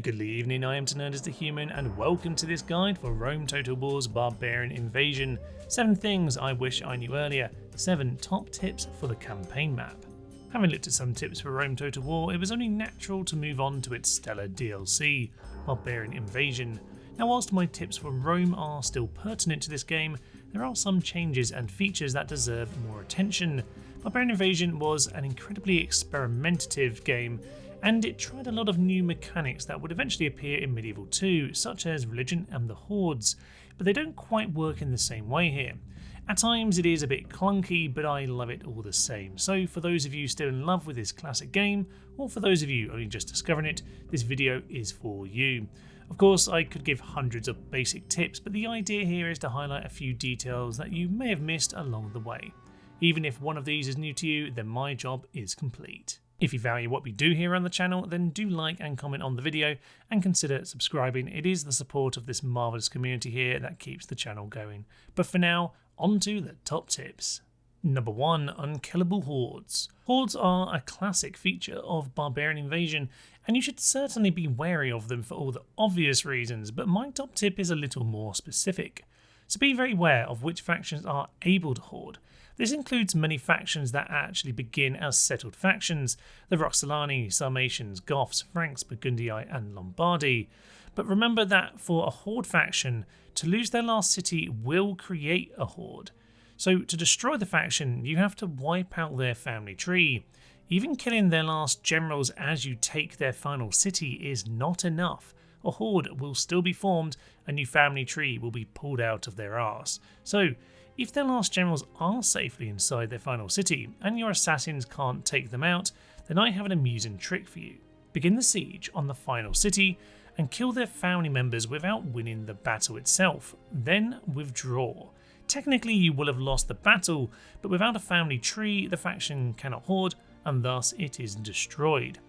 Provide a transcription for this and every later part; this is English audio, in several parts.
Good evening, I am Nerd the Human, and welcome to this guide for Rome Total War's Barbarian Invasion. 7 things I wish I knew earlier, 7 top tips for the campaign map. Having looked at some tips for Rome Total War, it was only natural to move on to its stellar DLC, Barbarian Invasion. Now whilst my tips for Rome are still pertinent to this game, there are some changes and features that deserve more attention. Barbarian Invasion was an incredibly experimentative game, and it tried a lot of new mechanics that would eventually appear in Medieval 2, such as religion and the hordes, but they don't quite work in the same way here. At times it is a bit clunky, but I love it all the same. So for those of you still in love with this classic game, or for those of you only just discovering it, this video is for you. Of course, I could give hundreds of basic tips, but the idea here is to highlight a few details that you may have missed along the way. Even if one of these is new to you, then my job is complete. If you value what we do here on the channel, then do like and comment on the video and consider subscribing. It is the support of this marvellous community here that keeps the channel going. But for now, on to the top tips. Number 1. Unkillable Hordes. Hordes are a classic feature of Barbarian Invasion, and you should certainly be wary of them for all the obvious reasons, but my top tip is a little more specific. So be very aware of which factions are able to horde. This includes many factions that actually begin as settled factions, the Roxolani, Sarmatians, Goths, Franks, Burgundii and Lombardi. But remember that for a horde faction, to lose their last city will create a horde. So to destroy the faction, you have to wipe out their family tree. Even killing their last generals as you take their final city is not enough. A horde will still be formed, a new family tree will be pulled out of their arse. So if their last generals are safely inside their final city and your assassins can't take them out, then I have an amusing trick for you. Begin the siege on the final city and kill their family members without winning the battle itself, then withdraw. Technically you will have lost the battle, but without a family tree the faction cannot horde and thus it is destroyed.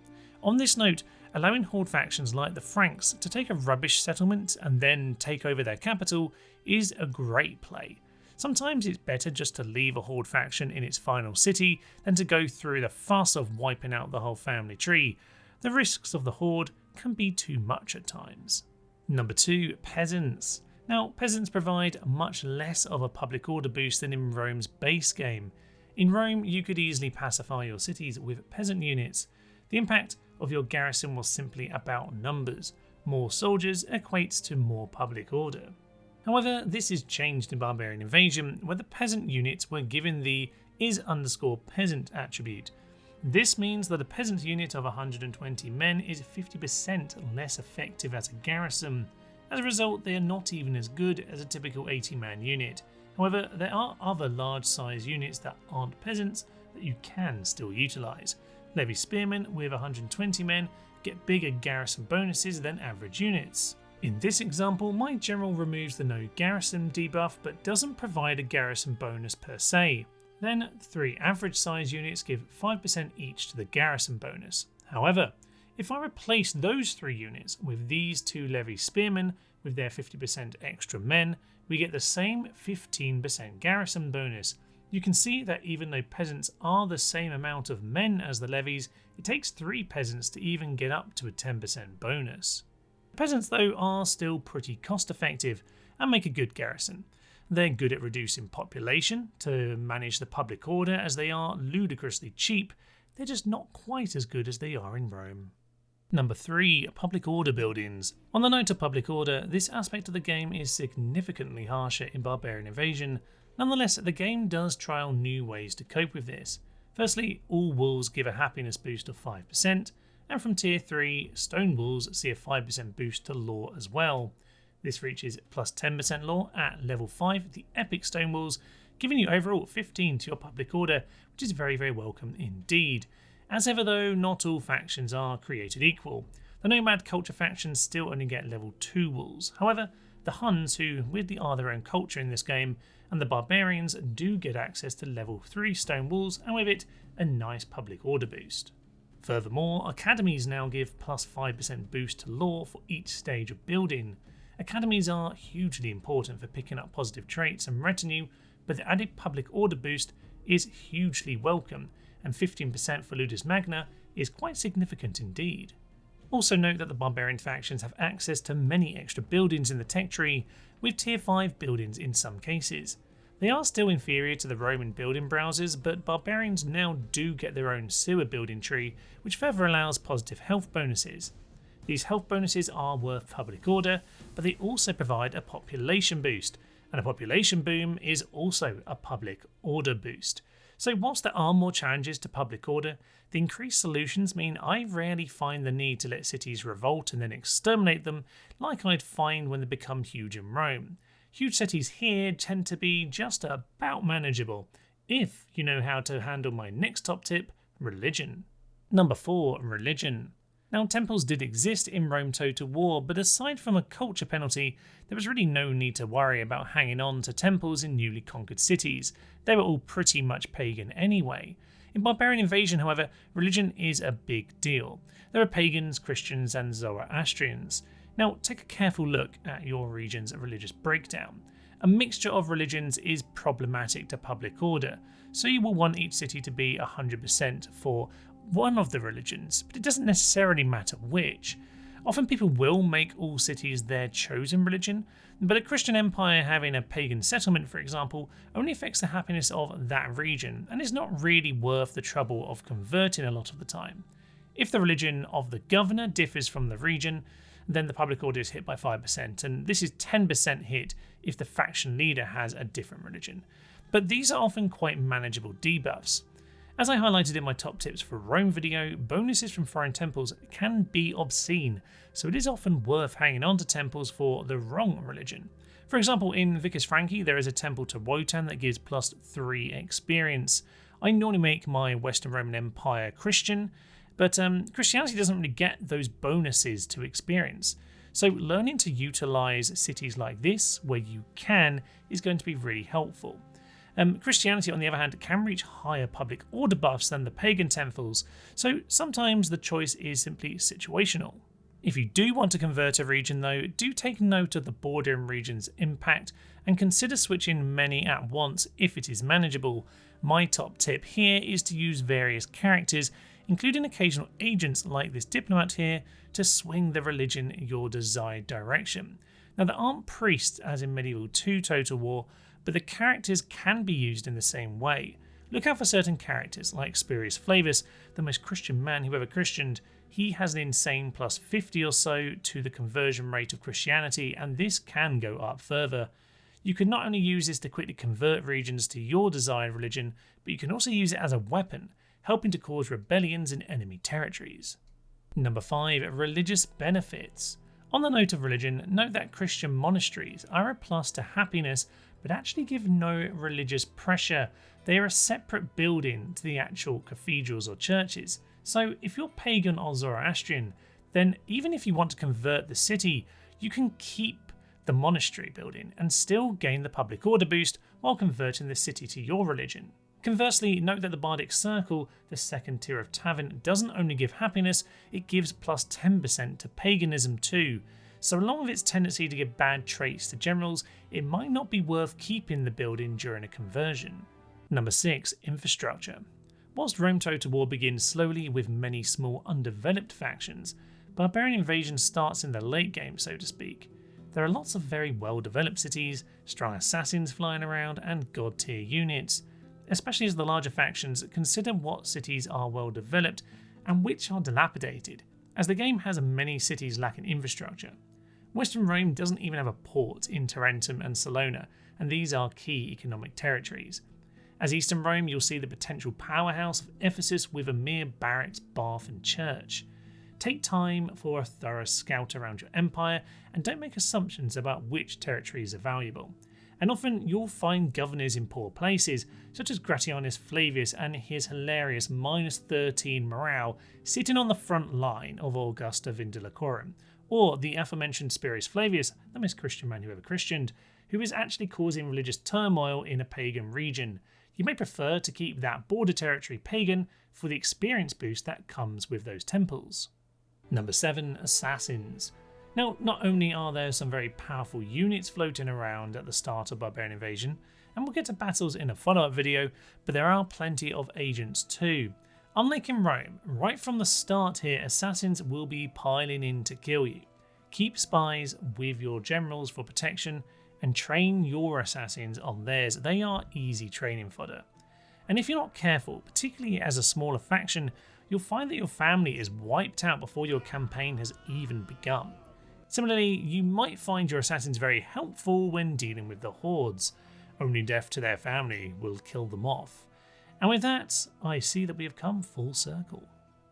On this note, allowing horde factions like the Franks to take a rubbish settlement and then take over their capital is a great play. Sometimes it's better just to leave a horde faction in its final city than to go through the fuss of wiping out the whole family tree. The risks of the horde can be too much at times. Number 2. Peasants. Now, peasants provide much less of a public order boost than in Rome's base game. In Rome, you could easily pacify your cities with peasant units. The impact of your garrison was simply about numbers. More soldiers equates to more public order. However, this is changed in Barbarian Invasion, where the peasant units were given the is_peasant attribute. This means that a peasant unit of 120 men is 50% less effective as a garrison. As a result, they are not even as good as a typical 80-man unit. However, there are other large size units that aren't peasants that you can still utilise. Levy spearmen with 120 men get bigger garrison bonuses than average units. In this example, my general removes the no garrison debuff but doesn't provide a garrison bonus per se. Then 3 average size units give 5% each to the garrison bonus. However, if I replace those 3 units with these 2 levy spearmen with their 50% extra men, we get the same 15% garrison bonus. You can see that even though peasants are the same amount of men as the levies, it takes 3 peasants to even get up to a 10% bonus. Peasants though are still pretty cost effective and make a good garrison. They're good at reducing population to manage the public order as they are ludicrously cheap, they're just not quite as good as they are in Rome. Number 3. Public order buildings. On the note of public order, this aspect of the game is significantly harsher in Barbarian Invasion. Nonetheless, the game does trial new ways to cope with this. Firstly, all walls give a happiness boost of 5%, and from tier 3, stone walls see a 5% boost to law as well. This reaches plus 10% law at level 5, the epic stone walls, giving you overall 15 to your public order, which is very welcome indeed. As ever though, not all factions are created equal. The nomad culture factions still only get level 2 walls. However, the Huns, who weirdly are their own culture in this game, and the Barbarians do get access to level 3 stone walls, and with it, a nice public order boost. Furthermore, academies now give plus 5% boost to law for each stage of building. Academies are hugely important for picking up positive traits and retinue, but the added public order boost is hugely welcome, and 15% for Ludus Magna is quite significant indeed. Also note that the Barbarian factions have access to many extra buildings in the tech tree, with tier 5 buildings in some cases. They are still inferior to the Roman building browsers, but Barbarians now do get their own sewer building tree, which further allows positive health bonuses. These health bonuses are worth public order, but they also provide a population boost, and a population boom is also a public order boost. So whilst there are more challenges to public order, the increased solutions mean I rarely find the need to let cities revolt and then exterminate them like I'd find when they become huge in Rome. Huge cities here tend to be just about manageable, if you know how to handle my next top tip, religion. Number 4, religion. Now, temples did exist in Rome Total War, but aside from a culture penalty, there was really no need to worry about hanging on to temples in newly conquered cities. They were all pretty much pagan anyway. In Barbarian Invasion, however, religion is a big deal. There are pagans, Christians, and Zoroastrians. Now, take a careful look at your region's religious breakdown. A mixture of religions is problematic to public order, so you will want each city to be 100% for one of the religions, but it doesn't necessarily matter which. Often people will make all cities their chosen religion, but a Christian empire having a pagan settlement, for example, only affects the happiness of that region and is not really worth the trouble of converting a lot of the time. If the religion of the governor differs from the region, then the public order is hit by 5%, and this is 10% hit if the faction leader has a different religion. But these are often quite manageable debuffs. As I highlighted in my top tips for Rome video, bonuses from foreign temples can be obscene, so it is often worth hanging on to temples for the wrong religion. For example, in Vicus Franci there is a temple to Wotan that gives +3 experience. I normally make my Western Roman Empire Christian, but Christianity doesn't really get those bonuses to experience. So learning to utilise cities like this, where you can, is going to be really helpful. Christianity, on the other hand, can reach higher public order buffs than the pagan temples, so sometimes the choice is simply situational. If you do want to convert a region though, do take note of the bordering region's impact and consider switching many at once if it is manageable. My top tip here is to use various characters, including occasional agents like this diplomat here, to swing the religion in your desired direction. Now there aren't priests as in Medieval 2 Total War, but the characters can be used in the same way. Look out for certain characters, like Spurius Flavus, the most Christian man who ever Christianed. He has an insane +50 or so to the conversion rate of Christianity, and this can go up further. You can not only use this to quickly convert regions to your desired religion, but you can also use it as a weapon, helping to cause rebellions in enemy territories. Number 5, religious benefits. On the note of religion, note that Christian monasteries are a plus to happiness, but actually give no religious pressure. They are a separate building to the actual cathedrals or churches. So if you're pagan or Zoroastrian, then even if you want to convert the city, you can keep the monastery building and still gain the public order boost while converting the city to your religion. Conversely, note that the Bardic Circle, the second tier of tavern, doesn't only give happiness, it gives +10% to paganism too. So along with its tendency to give bad traits to generals, it might not be worth keeping the building during a conversion. Number 6, infrastructure. Whilst Rome Total War begins slowly with many small undeveloped factions, Barbarian Invasion starts in the late game, so to speak. There are lots of very well developed cities, strong assassins flying around, and god tier units. Especially as the larger factions consider what cities are well developed and which are dilapidated, as the game has many cities lacking infrastructure. Western Rome doesn't even have a port in Tarentum and Salona, and these are key economic territories. As Eastern Rome, you'll see the potential powerhouse of Ephesus with a mere barracks, bath and church. Take time for a thorough scout around your empire and don't make assumptions about which territories are valuable. And often you'll find governors in poor places, such as Gratianus Flavius and his hilarious -13 morale sitting on the front line of Augusta Vindelicorum, or the aforementioned Spurius Flavius, the most Christian man who ever Christianed, who is actually causing religious turmoil in a pagan region. You may prefer to keep that border territory pagan for the experience boost that comes with those temples. Number 7, assassins. Now, not only are there some very powerful units floating around at the start of Barbarian Invasion, and we'll get to battles in a follow-up video, but there are plenty of agents too. Unlike in Rome, right from the start here, assassins will be piling in to kill you. Keep spies with your generals for protection and train your assassins on theirs. They are easy training fodder. And if you're not careful, particularly as a smaller faction, you'll find that your family is wiped out before your campaign has even begun. Similarly, you might find your assassins very helpful when dealing with the hordes. Only death to their family will kill them off. And with that, I see that we have come full circle.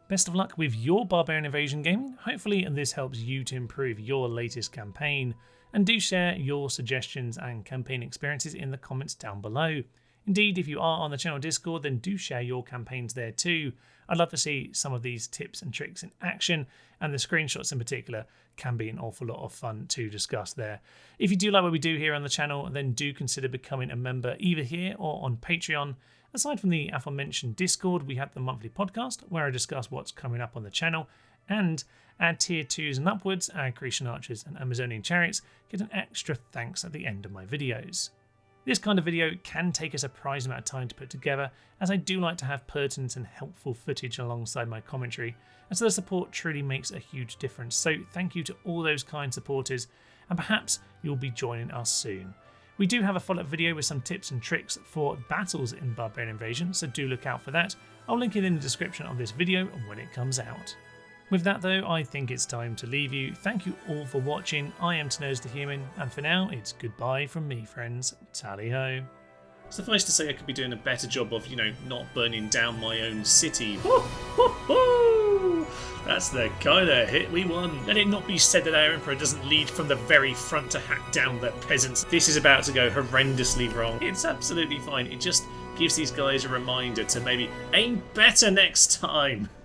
Best of luck with your Barbarian Invasion gaming. Hopefully this helps you to improve your latest campaign, and do share your suggestions and campaign experiences in the comments down below. Indeed, if you are on the channel Discord, then do share your campaigns there too. I'd love to see some of these tips and tricks in action, and the screenshots in particular can be an awful lot of fun to discuss there. If you do like what we do here on the channel, then do consider becoming a member either here or on Patreon. Aside from the aforementioned Discord, we have the monthly podcast where I discuss what's coming up on the channel, and at tier 2s and upwards, our Grecian archers and Amazonian chariots get an extra thanks at the end of my videos. This kind of video can take a surprising amount of time to put together, as I do like to have pertinent and helpful footage alongside my commentary, and so the support truly makes a huge difference. So thank you to all those kind supporters, and perhaps you'll be joining us soon. We do have a follow-up video with some tips and tricks for battles in Barbarian Invasion, so do look out for that. I'll link it in the description of this video when it comes out. With that though, I think it's time to leave you. Thank you all for watching. I am Tanoz the Human, and for now, it's goodbye from me, friends. Tally ho. Suffice to say, I could be doing a better job of, not burning down my own city. That's the kind of hit we want. Let it not be said that our Emperor doesn't lead from the very front to hack down the peasants. This is about to go horrendously wrong. It's absolutely fine. It just gives these guys a reminder to maybe aim better next time.